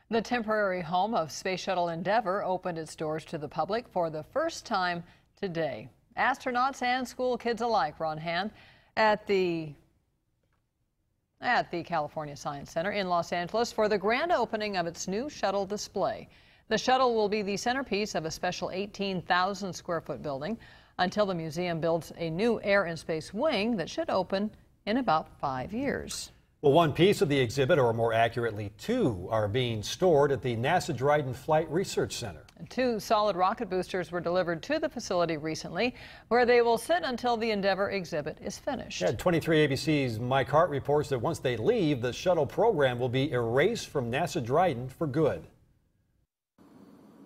The temporary home of Space Shuttle Endeavour opened its doors to the public for the first time today. Astronauts and school kids alike were on hand at the California Science Center in Los Angeles for the grand opening of its new shuttle display. The shuttle will be the centerpiece of a special 18,000 square foot building until the museum builds a new air and space wing that should open in about 5 years. Well, one piece of the exhibit, or more accurately, two, are being stored at the NASA Dryden Flight Research Center. Two solid rocket boosters were delivered to the facility recently, where they will sit until the Endeavour exhibit is finished. Yeah, 23 ABC's Mike Hart reports that once they leave, the shuttle program will be erased from NASA Dryden for good.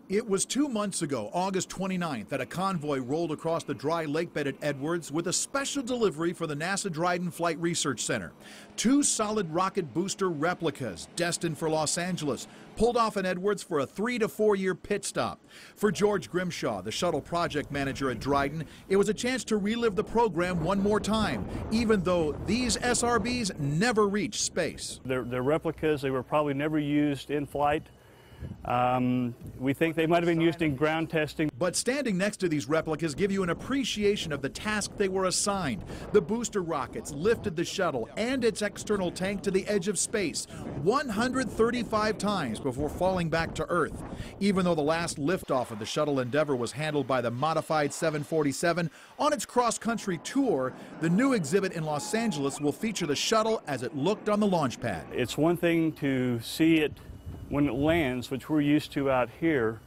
It was 2 months ago, August 29th, that a convoy rolled across the dry lake bed at Edwards with a special delivery for the NASA Dryden Flight Research Center. Two solid rocket booster replicas destined for Los Angeles pulled off in Edwards for a 3 to 4 year pit stop. For George Grimshaw, the shuttle project manager at Dryden, it was a chance to relive the program one more time, even though these SRBs never reached space. They're replicas. They were probably never used in flight. We think they might have been used in ground testing. But standing next to these replicas give you an appreciation of the task they were assigned. The booster rockets lifted the shuttle and its external tank to the edge of space 135 times before falling back to Earth. Even though the last liftoff of the shuttle Endeavour was handled by the modified 747, on its cross-country tour, the new exhibit in Los Angeles will feature the shuttle as it looked on the launch pad. It's one thing to see it when it lands, which we're used to out here.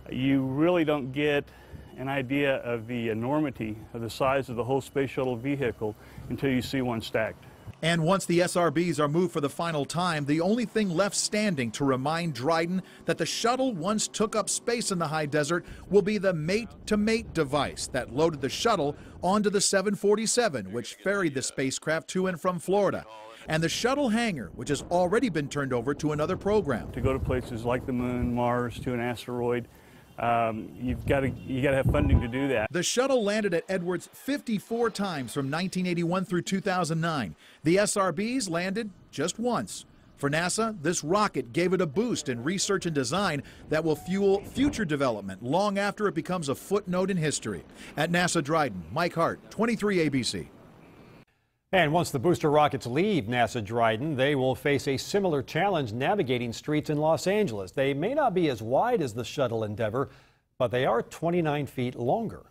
You really don't get an idea of the enormity of the size of the whole space shuttle vehicle until you see one stacked. And once the SRBs are moved for the final time, the only thing left standing to remind Dryden that the shuttle once took up space in the high desert will be the mate-to-mate device that loaded the shuttle onto the 747, which ferried the spacecraft to and from Florida, and the shuttle hangar, which has already been turned over to another program. To go to places like the moon, Mars, to an asteroid, you got to have funding to do that. The shuttle landed at Edwards 54 times from 1981 through 2009. The SRBs landed just once. For NASA, this rocket gave it a boost in research and design that will fuel future development long after it becomes a footnote in history. At NASA Dryden, Mike Hart, 23 ABC. And once the booster rockets leave NASA Dryden, they will face a similar challenge navigating streets in Los Angeles. They may not be as wide as the shuttle Endeavour, but they are 29 feet longer.